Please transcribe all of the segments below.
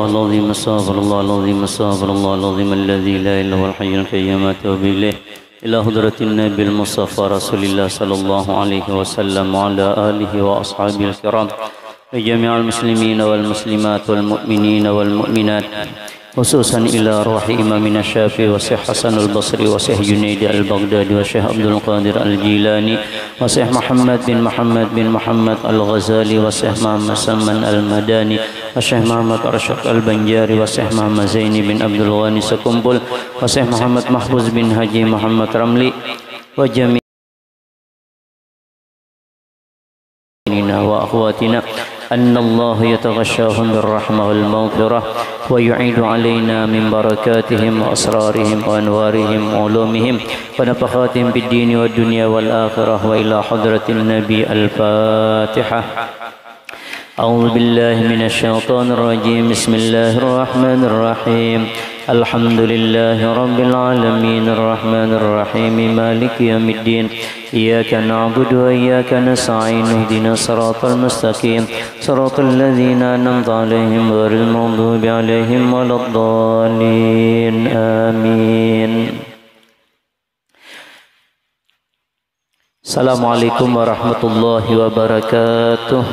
العظيم استغفر الله العظيم استغفر الله العظيم الذي لا اله الا هو الحي القيوم اتوب اليه الى حضرة النبي المصطفى رسول الله صلى الله عليه وسلم وعلى اله واصحابه الكرام وجميع المسلمين والمسلمات والمؤمنين والمؤمنات خصوصا إلى روح إمامنا الشافعي وشيخ حسن البصري وشيخ جنيد البغدادي وشيخ عبد القادر الجيلاني وشيخ محمد بن محمد الغزالي وشيخ محمد سلمان المداني وشيخ محمد أرشد البنجاري وشيخ محمد زيني بن عبد الغني سكمبل وشيخ محمد محفوظ بن حجي محمد رملي وجميع وأخواتنا أن الله يتغشاهم بالرحمة والمغفرة ويعيد علينا من بركاتهم وأسرارهم وأنوارهم وعلومهم ونفخاتهم بالدين والدنيا والآخرة وإلى حضرة النبي الفاتحة. أعوذ بالله من الشيطان الرجيم بسم الله الرحمن الرحيم الحمد لله رب العالمين الرحمن الرحيم مالك يوم الدين إياك نعبد وإياك نستعين اهدنا الصراط المستقيم صراط الذين أنعمت عليهم غير المغضوب عليهم ولا الضالين آمين. السلام عليكم ورحمة الله وبركاته.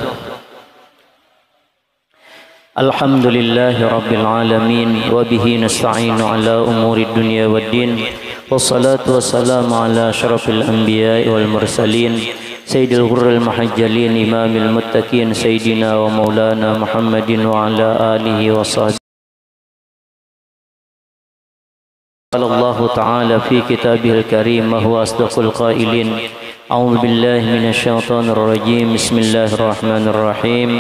الحمد لله رب العالمين وبه نستعين على أمور الدنيا والدين والصلاة والسلام على أشرف الأنبياء والمرسلين سيد الغر المحجلين إمام المتقين سيدنا ومولانا محمد وعلى آله وصحبه. قال الله تعالى في كتابه الكريم وهو أصدق القائلين أعوذ بالله من الشيطان الرجيم بسم الله الرحمن الرحيم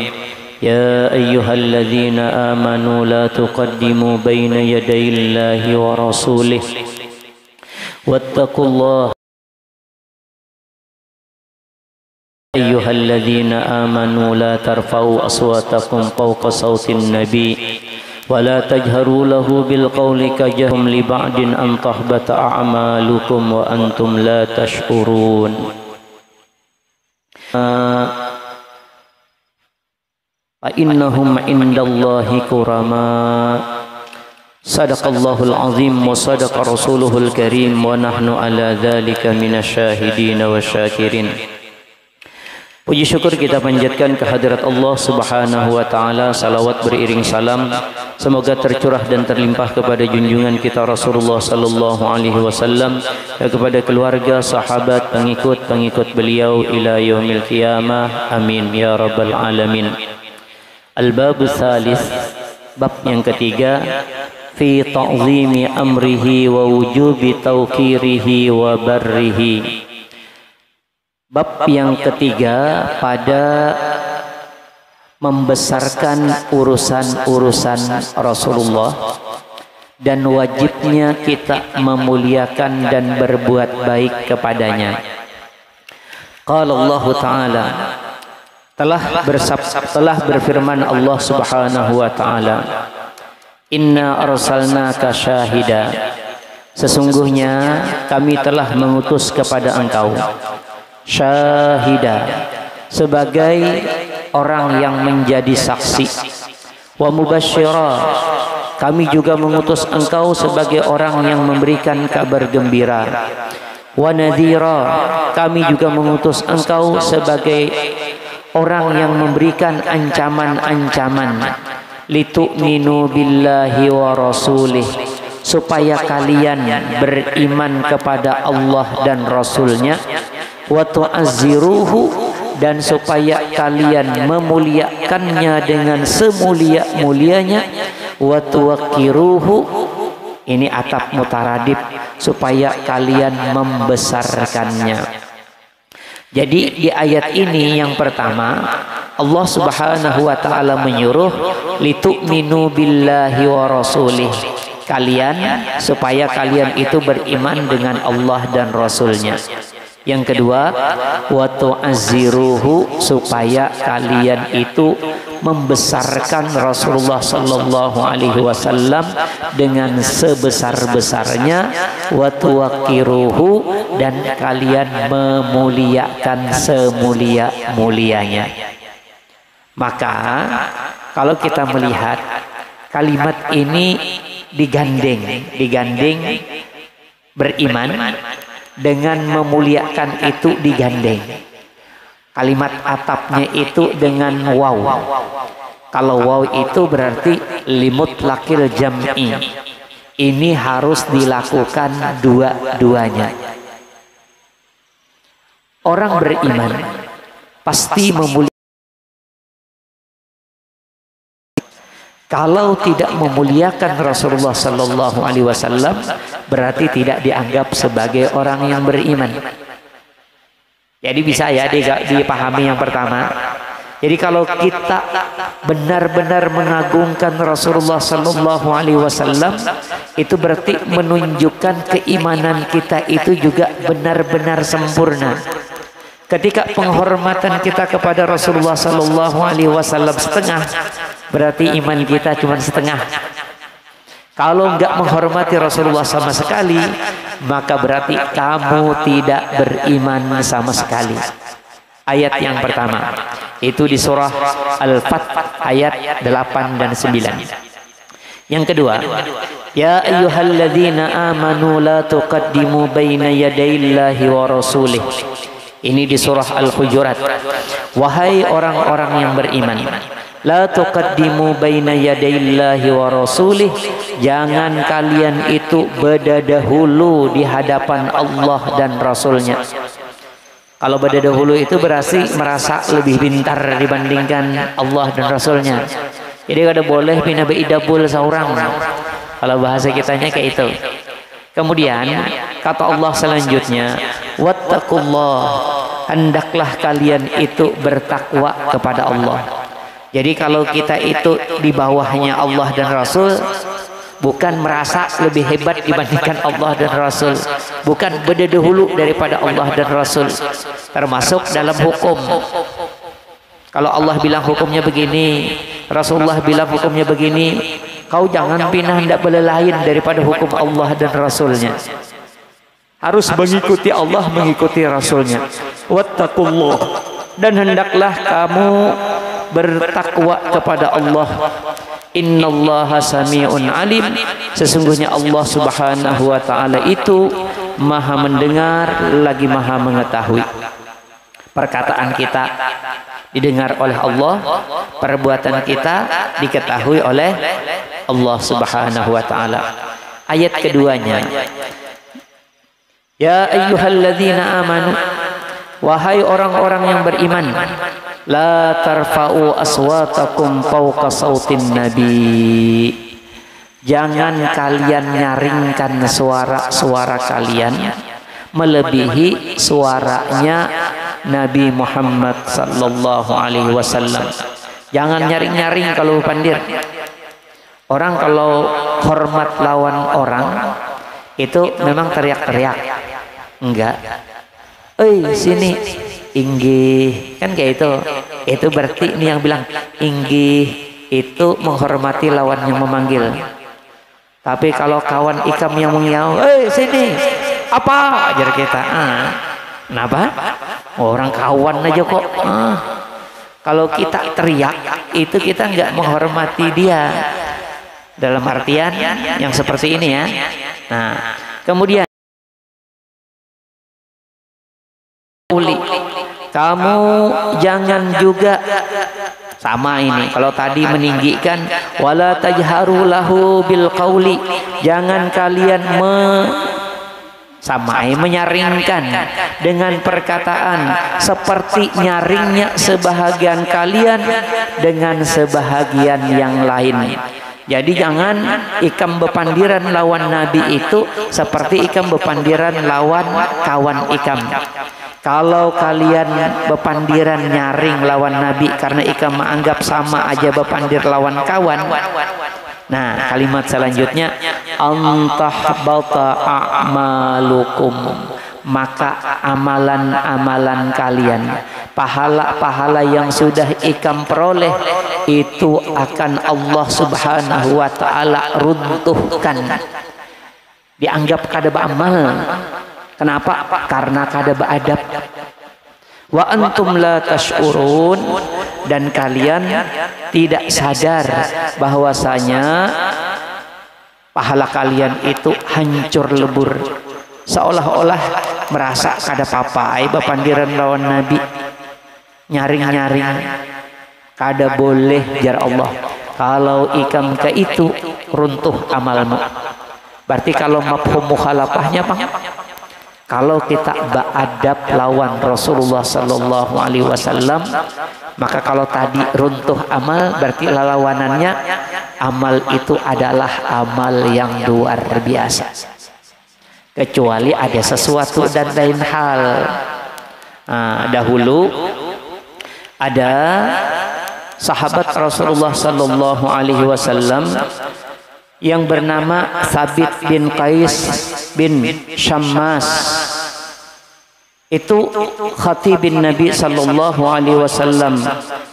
يا أيها الذين آمنوا لا تقدموا بين يدي الله ورسوله واتقوا الله أيها الذين آمنوا لا ترفعوا أصواتكم فوق صوت النبي ولا تجهروا له بالقول كجهركم لبعض أن تحبط أعمالكم وأنتم لا تشعرون. فإنهم عند الله كرماء صدق الله العظيم وصدق رسوله الكريم ونحن على ذلك من الشاهدين والشاكرين. Puji syukur kita panjatkan kehadirat Allah Subhanahu wa taala, salawat beriring salam semoga tercurah dan terlimpah kepada junjungan kita Rasulullah sallallahu alaihi wasallam dan kepada keluarga, sahabat, pengikut beliau ila yaumil qiyamah. Amin ya rabbal alamin. Al-babu tsalis, bab yang ketiga, fi ta'zimi amrihi wa wujubi tauqirihi wa barrihi. Bab yang ketiga pada membesarkan urusan-urusan Rasulullah dan wajibnya kita memuliakan dan berbuat baik kepadanya. Qala Allah Ta'ala, telah berfirman Allah Subhanahu wa taala, inna arsalnaka syahida, sesungguhnya kami telah mengutus kepada engkau syahida, sebagai orang yang menjadi saksi, wa mubasysyira, kami juga mengutus engkau sebagai orang yang memberikan kabar gembira, wa nadhira, kami juga mengutus engkau sebagai orang yang memberikan ancaman-ancaman, litu'minu billahi wa rasulih, supaya kalian beriman kepada Allah dan Rasulnya, wa tu'azziruhu, dan supaya kalian memuliakannya dengan semulia-mulianya, wa tuwaqqiruhu, ini atap mutaradif, supaya kalian membesarkannya. Jadi di ayat ini yang pertama Allah Subhanahu wa taala menyuruh litu'minu billahi wa rasulih, kalian supaya kalian itu beriman dengan Allah dan Rasulnya. Yang kedua, wa tu'azziruhu, supaya kalian itu membesarkan Rasulullah sallallahu alaihi wasallam dengan sebesar-besarnya, wa tuwaqqiruhu, dan kalian memuliakan semulia-mulianya. Maka kalau kita melihat kalimat ini digandeng beriman dengan memuliakan itu digandeng. Kalimat atapnya itu dengan waw. Kalau waw itu berarti limutlaqil jam'i. Ini harus dilakukan dua-duanya. Orang beriman pasti memuliakan. Kalau tidak memuliakan Rasulullah Sallallahu Alaihi Wasallam, berarti tidak dianggap sebagai orang yang beriman. Jadi bisa ya dipahami yang pertama. Jadi kalau kita benar-benar mengagungkan Rasulullah Sallallahu Alaihi Wasallam, itu berarti menunjukkan keimanan kita itu juga benar-benar sempurna. Ketika penghormatan kita kepada Rasulullah Sallallahu Alaihi Wasallam setengah, berarti iman kita cuma setengah. Kalau enggak menghormati Rasulullah sama sekali, maka berarti kamu tidak beriman sama sekali. Ayat yang pertama itu di surah Al-Fath ayat 8 dan 9. Yang kedua, ya ayyuhalladzina amanu la tuqaddimu baina yadayillahi wa rasulih. Ini di surah Al-Hujurat. Wahai orang-orang yang beriman, la tuqaddimu baina yadayillahi wa rasulih. Jangan kalian itu berdahulu di hadapan Allah dan Rasulnya. Kalau berdahulu itu berarti merasa lebih pintar dibandingkan Allah dan Rasulnya. Jadi kada boleh bina beidabul seorang. Kalau bahasa kitanya kayak itu. Kemudian kata Allah selanjutnya, wattaqullah, hendaklah kalian itu bertakwa kepada Allah. Jadi kalau kita itu di bawahnya Allah dan Rasul, bukan merasa lebih hebat dibandingkan Allah dan Rasul, bukan berdahulu daripada Allah dan Rasul, termasuk dalam hukum. Kalau Allah bilang hukumnya begini, Rasulullah bilang hukumnya begini, kau jangan pindah hendak boleh lain daripada hukum Allah dan Rasulnya. Harus mengikuti Allah, mengikuti Rasulnya. Wattaqullah, dan hendaklah kamu bertakwa kepada Allah. Innallaha sami'un alim, sesungguhnya Allah Subhanahu wa taala itu Maha mendengar lagi Maha mengetahui. Perkataan kita didengar oleh Allah, perbuatan kita diketahui oleh Allah Subhanahu wa taala. Ayat keduanya, ya ayyuhalladzina amanu, wahai orang-orang yang beriman, la tarfa'u aswatakum fawqa sautin nabi. Jangan kalian nyaringkan suara-suara kalian melebihi suaranya Nabi Muhammad sallallahu alaihi wasallam. Jangan nyaring-nyaring kalau pandir. Orang kalau hormat lawan orang itu memang teriak-teriak. Enggak. Sini inggih, kan kayak itu. Itu berarti ini yang bilang inggih itu menghormati lawan yang memanggil. Tapi kalau kawan ikam yang mengiau, sini apa ajar kita? Kenapa? Orang kawan aja kok. Kalau kita teriak itu kita nggak menghormati dia. Dalam artian yang seperti ini ya. Nah, kemudian kamu jangan juga sama ini. Kalau tadi meninggikan wala tajharu lahu bil qauli, jangan kalian menyaringkan dengan perkataan seperti nyaringnya sebahagian kalian dengan sebahagian yang lain. Jadi jangan ikam bepandiran lawan Nabi itu seperti ikam bepandiran lawan kawan ikam. Kalau kalian bepandiran nyaring lawan Nabi karena ikam menganggap sama aja bepandir lawan kawan. Nah, kalimat selanjutnya, antahbata a'malukum, maka amalan-amalan kalian, pahala-pahala yang sudah ikam peroleh itu akan Allah Subhanahu wa taala runtuhkan. Dianggap kada beramal. Kenapa? Karena kada beradab. Wa antum la tash'urun, dan kalian tidak sadar bahwasanya pahala kalian itu hancur lebur, seolah-olah merasa kada papai bapandiran lawan Nabi, nyaring-nyaring kada boleh jar Allah. Kalau ikam ke itu runtuh amalmu. Berarti kalau mafhum mukhalafahnya Bang, kalau kita beradab lawan Rasulullah sallallahu alaihi wasallam, maka kalau tadi runtuh amal berarti lawanannya amal itu adalah amal yang luar biasa. Kecuali ada sesuatu dan lain hal. Dahulu ada sahabat Rasulullah sallallahu alaihi wasallam yang bernama Thabit bin Qais bin Syammas. Itu khatibin Nabi sallallahu alaihi wasallam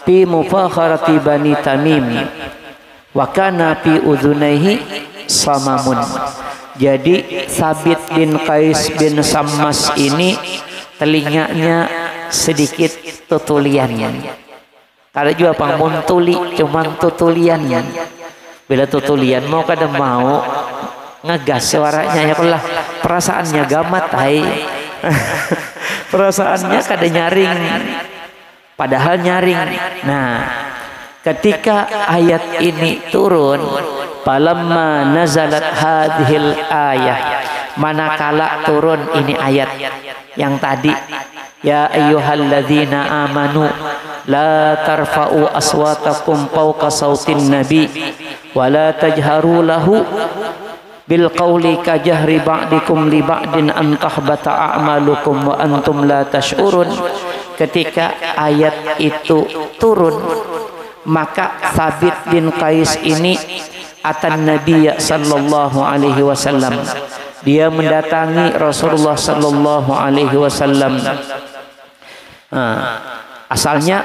fi mufakharati Bani Tamim wa kana fi udhunaihi samamun. Jadi Thabit bin Qais bin Syammas ini telinganya sedikit tutuliannya. Kada juga pangmun tuli, cuman tutuliannya. Bila tutulian mau kada mau ngegas suaranya ya lah, perasaannya gamat hai. Perasaannya kada nyaring, padahal nyaring. Nah, ketika ayat ini turun, falamma nazalat hadhil ayah, manakala turun ini ayat yang tadi, ya ayyuhalladzina amanu la tarfa'u aswatakum fawqa sautin nabi wa la tajharu lahu bil qawli ka jahri ba'dikum li ba'din an tahbata a'malukum wa antum la tash'urun. Ketika ayat itu turun, maka Thabit bin Qais ini atan Nabi sallallahu alaihi wasallam, dia mendatangi Rasulullah sallallahu alaihi wasallam. Asalnya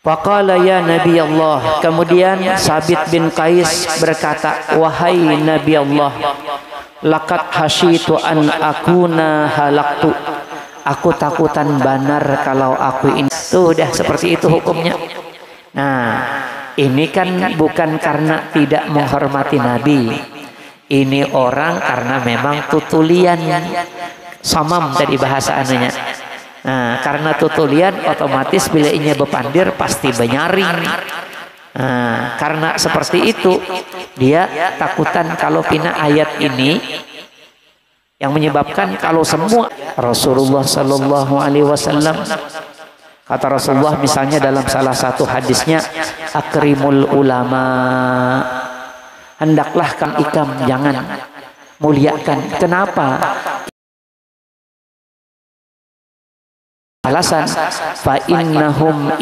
faqala ya Nabi Allah, kemudian Thabit bin Qais berkata, wahai Nabi Allah, laqad hasyitu an akuna halaktu, aku takutan banar kalau aku ini. Sudah seperti itu hukumnya. Nah, ini kan bukan karena tidak menghormati Nabi, ini orang karena memang tutulian, samam tadi bahasa anunya. Nah, karena tutulian otomatis bila inya bepandir pasti benyaring. Nah, karena seperti itu dia takutan kalau pina ayat ini yang menyebabkan kalau semua Rasulullah sallallahu alaihi wasallam, kata Rasulullah misalnya dalam salah satu hadisnya, akrimul ulama, hendaklah ikam jangan muliakan. Kenapa? Alasan fa innahum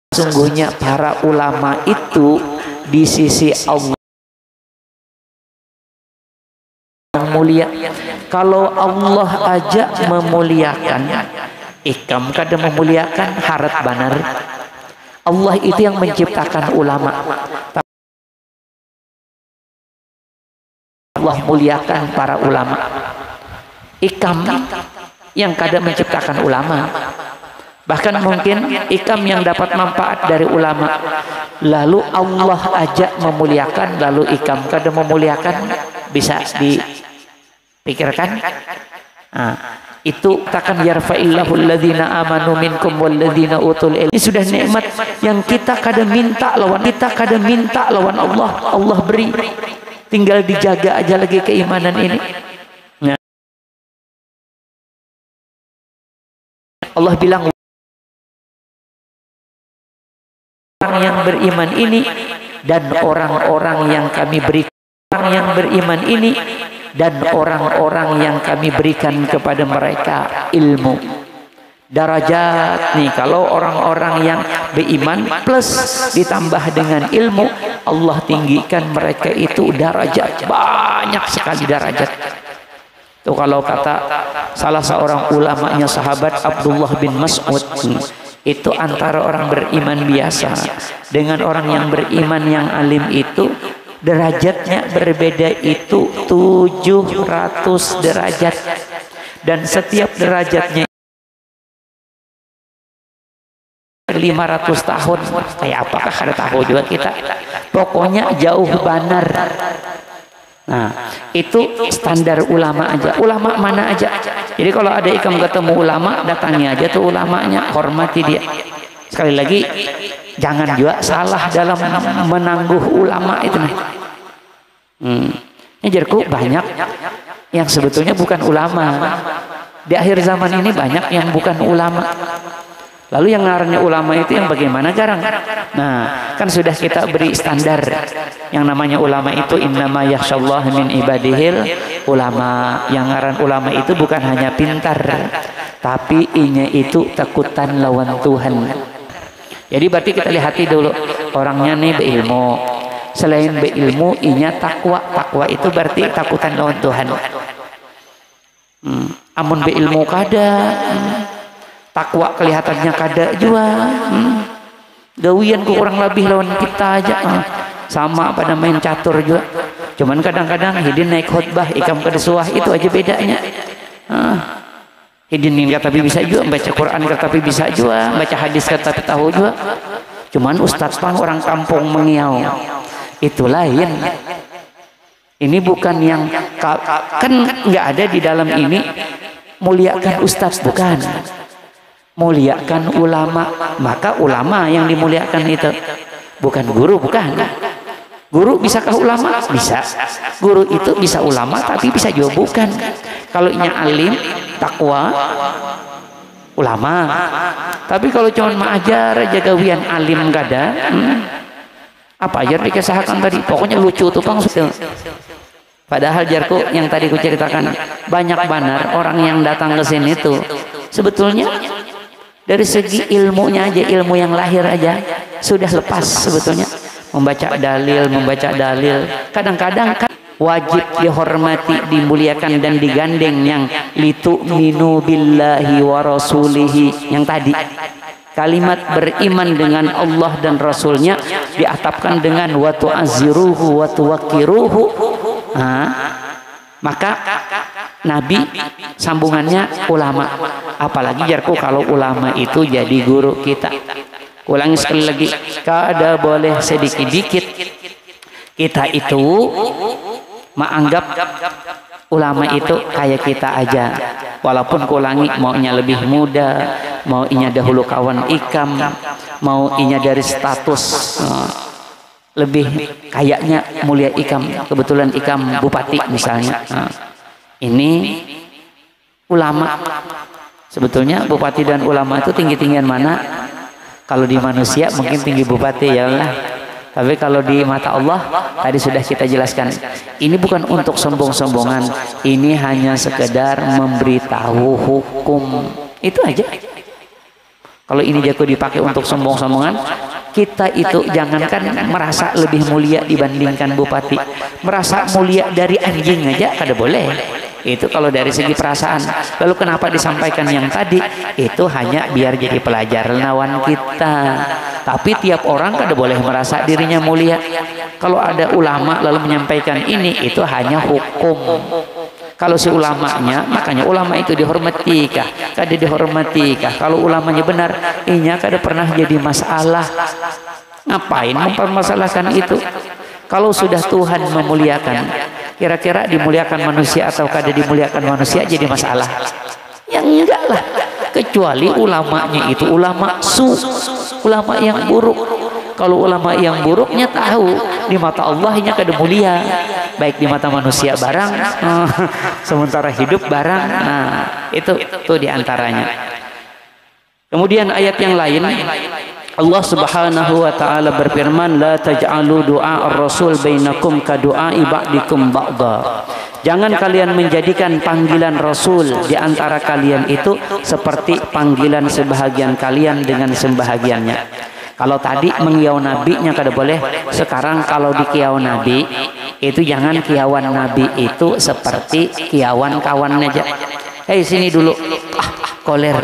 sungguhnya para ulama itu di sisi Allah yang mulia. Kalau Allah aja memuliakan, ikam kada memuliakan, harat banar. Allah itu yang menciptakan ulama. Allah muliakan para ulama. Ikam yang kada menciptakan ulama. Bahkan mungkin ikam yang dapat manfaat dari ulama. Lalu Allah aja memuliakan, lalu ikam kada memuliakan, bisa dipikirkan? Nah, itu takkan yarfa'illahu alladhina amanu minkum walladhina utul ilmi. Ini sudah nikmat yang kita kada minta lawan, Allah. Allah beri, tinggal dijaga aja lagi keimanan ini. Allah bilang orang yang beriman ini dan orang-orang yang kami berikan, orang yang beriman ini dan orang-orang yang kami berikan kepada mereka ilmu. Darajat nih, kalau orang-orang yang beriman plus ditambah dengan ilmu, Allah tinggikan mereka itu derajat, banyak sekali derajat. Itu kalau kata salah seorang ulamanya sahabat Abdullah bin Mas'ud, itu antara orang beriman biasa dengan orang yang beriman yang alim itu derajatnya berbeda, itu 700 derajat, dan setiap derajatnya sekian 500 tahun. Kayak apakah ada tahu juga kita. Pokoknya jauh banar. Nah, itu standar ulama aja. Ulama mana aja. Jadi kalau ada ikam ketemu ulama, datangi aja tuh ulamanya, hormati dia. Sekali lagi, jangan juga salah dalam menangguh ulama itu nih. Ngejarku banyak yang sebetulnya bukan ulama. Di akhir zaman ini banyak yang bukan ulama. Lalu yang ngarannya ulama itu yang bagaimana jarang. Nah, kan sudah kita beri standar. Yang namanya ulama itu innama yakhsyallaha min ibadihil ulama. Yang ngaran ulama itu bukan hanya pintar, tapi inya itu takutan lawan Tuhan. Jadi berarti kita lihati dulu orangnya nih berilmu. Selain berilmu, inya takwa. Takwa itu berarti takutan lawan Tuhan. Amun beilmu kada, takwa kelihatannya kada juga. Gawian ku kurang lebih lawan kita aja. Sama pada main catur juga. Cuman kadang-kadang hidin naik khutbah, ikam kedesuah, itu aja bedanya. Hidin tapi bisa juga baca Quran, tapi bisa juga baca hadis, tapi tahu juga. Cuman ustadz pang orang kampung mengiau, itu lain. Ini bukan yang kan nggak ada di dalam ini muliakan ustadz, bukan. Muliakan ulama, maka ulama yang dimuliakan itu bukan guru, bukan. Guru bisakah ulama? Bisa. Guru itu bisa ulama, tapi bisa juga bukan. Kalau inya alim, takwa, ulama. Tapi kalau cuma mengajar aja gawian alim gada, apa ajar dikisahkan tadi? Pokoknya lucu tuh pang. Padahal jarku yang tadi ku ceritakan, banyak banar orang yang datang ke sini tuh sebetulnya dari segi ilmunya aja, ilmu yang lahir aja sudah lepas sebetulnya. Membaca dalil, kadang-kadang kan wajib dihormati, dimuliakan dan digandeng yang litu'minu billahi wa rasulihi yang tadi. Kalimat beriman dengan Allah dan Rasulnya diatapkan dengan wa tu'azziruhu wa tuwaqqiruhu. Maka Nabi sambungannya ulama. Apalagi jarku kalau ulama itu jadi guru kita. Ulangi sekali lagi, kada boleh sedikit-dikit kita itu menganggap ulama itu kayak kita aja. Walaupun kulangi maunya lebih muda, mau inya dahulu kawan ikam, mau inya dari status lebih kayaknya mulia ikam, kebetulan ikam bupati misalnya. Ini ulama. Sebetulnya bupati dan ulama itu tinggi-tinggian mana? Kalau di manusia mungkin tinggi bupati ya Allah. Tapi kalau di mata Allah tadi sudah kita jelaskan. Ini bukan untuk sombong-sombongan. Ini hanya sekedar memberitahu hukum. Itu aja. Kalau ini jago dipakai untuk sombong-sombongan, kita itu jangankan merasa lebih mulia dibandingkan bupati. Merasa mulia dari anjing aja kada boleh. Itu kalau dari segi perasaan. Lalu kenapa disampaikan yang tadi? Itu hanya biar jadi pelajaran lawan kita. Tapi tiap orang kada boleh merasa dirinya mulia. Kalau ada ulama lalu menyampaikan ini, itu hanya hukum. Kalau si ulamanya, makanya ulama itu dihormati kah? Kada dihormati kah? Kalau ulamanya benar, inya kada pernah jadi masalah. Ngapain mempermasalahkan itu? Kalau sudah Tuhan memuliakan, kira-kira dimuliakan manusia atau kada dimuliakan manusia jadi masalah? Ya enggak lah. Kecuali ulamanya itu ulama ulama yang buruk. Kalau ulama yang buruknya tahu di mata Allahnya kada mulia, baik di mata manusia barang, sementara hidup barang. Nah, itu tuh diantaranya. Kemudian ayat yang lain, Allah Subhanahu wa taala berfirman, la taj'alu du'a ar-rasul bainakum ka du'a'i ba'dikum ba'da. Jangan kalian menjadikan panggilan Rasul di antara kalian itu seperti panggilan sebahagian kalian dengan sebahagiannya. Kalau tadi mengiau nabinya kada boleh, sekarang kalau dikiau nabi itu jangan kiawan nabi itu seperti kiawan kawan aja. Hei sini dulu, koler.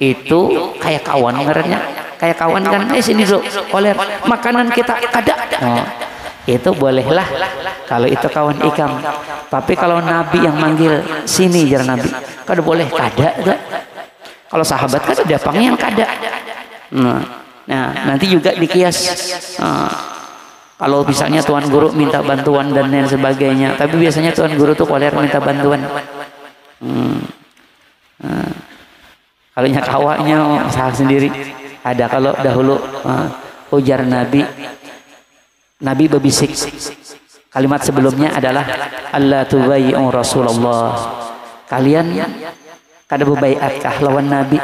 Itu kayak kawan ngarannya. Kayak kawan kan, sini dulu, koler. Makanan kita kada. Oh, itu bolehlah kalau itu kawan ikam. Tapi kalau nabi yang manggil sini jar nabi, kada boleh kada. Kalau sahabat kan ada pang yang kada. Nah, nanti juga dikias. Kalau misalnya tuan guru minta bantuan dan lain sebagainya, tapi biasanya tuan guru tuh koler minta bantuan. Kalau nyakawanya usaha sendiri. Ada kalau dahulu ujar Nabi berbisik. Kalimat sebelumnya adalah Allah tubayyi'u Rasulullah. Kalian kada berbaiatkah lawan Nabi?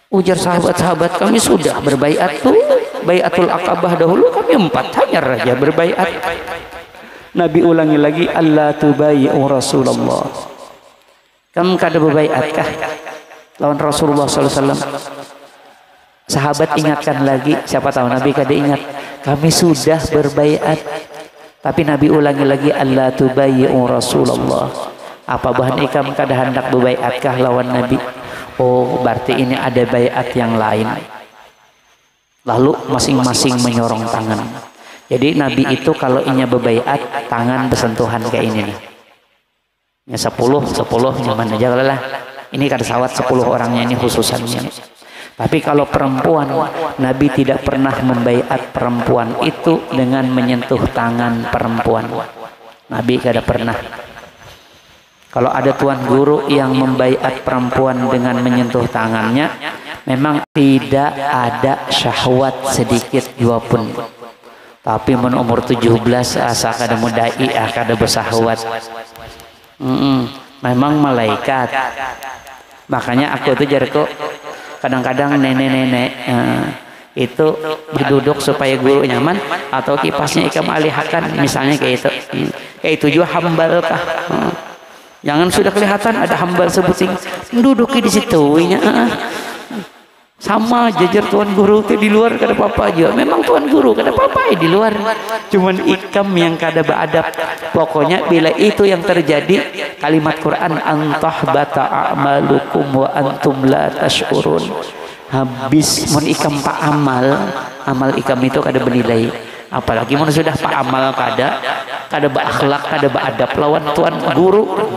Ujar sahabat-sahabat, kami sudah berbaiat tuh. Baiatul Aqabah dahulu kami 4 hanya raja berbaiat. Nabi ulangi lagi, Allah tubayyi'u Rasulullah. Kamu kada berbaiatkah lawan Rasulullah SAW? Sahabat ingatkan lagi, siapa tahu Nabi kada ingat. Kami sudah berbaiat. Tapi Nabi ulangi lagi, Allah tubayyi'u Rasulullah. Apa bahan ikam kada hendak berbaiatkah lawan Nabi? Oh, berarti ini ada baiat yang lain. Lalu masing-masing menyorong tangan. Jadi Nabi itu kalau inya berbaiat, tangan bersentuhan kayak ini nih. Ya 10 nyaman aja lah. Ini kada sawat 10 orangnya ini khususannya. Tapi kalau perempuan, Nabi tidak pernah membaiat perempuan itu dengan menyentuh tangan perempuan. Nabi kada pernah. Kalau ada tuan guru yang membaiat perempuan dengan menyentuh tangannya, memang tidak ada syahwat sedikit jua pun. Tapi mun umur 17 asa kada mudai kada bersahwat. Memang malaikat. Makanya aku tuh jarko kadang-kadang nenek-nenek itu berduduk supaya guru nyaman, atau kipasnya ikam alihakan misalnya kayak itu. Kayak itu juga hambal kah? Jangan sudah kelihatan ada hambal sebuting duduk di situ sama jajar tuan guru itu di luar kada apa-apa aja. Memang tuan guru kada apa-apa di luar, cuman ikam yang kada beradab. Pokoknya bila itu yang terjadi, kalimat Quran antahbata a'malukum wa antum la tash'urun. Habis mun ikam pak amal ikam itu kada bernilai. Apalagi mun sudah pak amal kada berakhlak, kada beradab lawan tuan guru,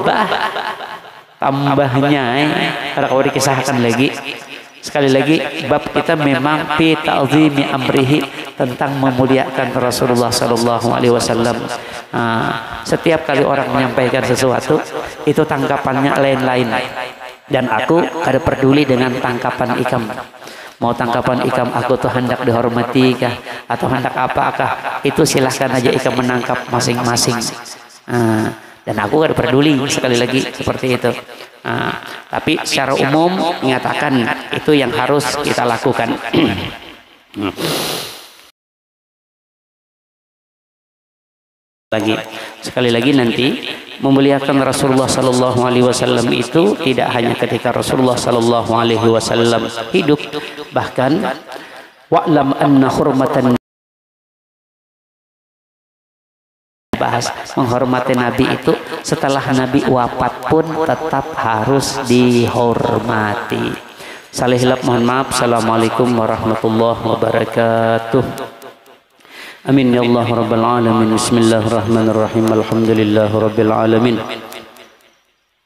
tambahnya kada kau dikisahkan lagi. Sekali lagi bab kita memang fi ta'zimi amrihi, tentang memuliakan Rasulullah sallallahu alaihi wasallam. Setiap kali orang menyampaikan sesuatu itu tangkapannya lain-lain, dan aku kada peduli dengan tangkapan ikam. Mau tangkapan ikam aku tuh hendak dihormati kah atau hendak apakah, itu silahkan aja ikam menangkap masing-masing. Dan aku kada peduli, sekali lagi seperti itu. Tapi secara umum menyatakan itu yang harus kita lakukan. Sekali lagi nanti memuliakan Rasulullah sallallahu alaihi wasallam itu tidak hanya ketika Rasulullah sallallahu alaihi wasallam hidup, bahkan wa'lam anna hurmatan, bahas menghormati Nabi itu setelah Nabi wafat pun tetap harus dihormati. Salih hilap mohon maaf. Assalamualaikum warahmatullahi wabarakatuh. Amin ya Allah rabbal alamin. Bismillahirrahmanirrahim. Alhamdulillahi rabbil alamin.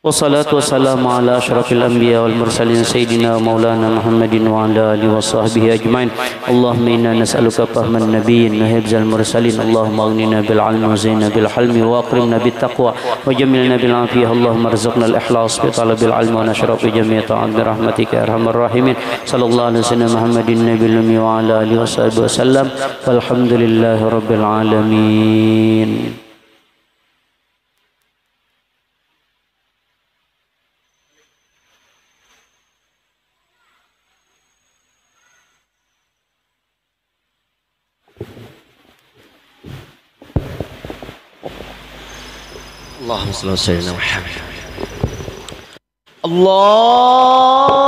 Wassalatu wassalamu ala asyrafil anbiya wal mursalin sayyidina maulana Muhammadin wa ala alihi wa sahbihi ajmain. Allahumma inna nas'aluka fahman nabiyyin wa hifzal mursalin. Allahumma aghnina bil ilmi wa zina bil hilmi wa akrimna bit taqwa wa jamilna bil afiyah. Allahumma arzuqna al ikhlas fi talabil ilmi wa nashraf fi jami' ta'at bi rahmatika ya arhamar rahimin. Sallallahu alaihi wasallam Muhammadin nabiyil ummi wa ala alihi wa sahbihi wasallam. Walhamdulillahi rabbil alamin. Allahumma shalli ala Muhammad. Allah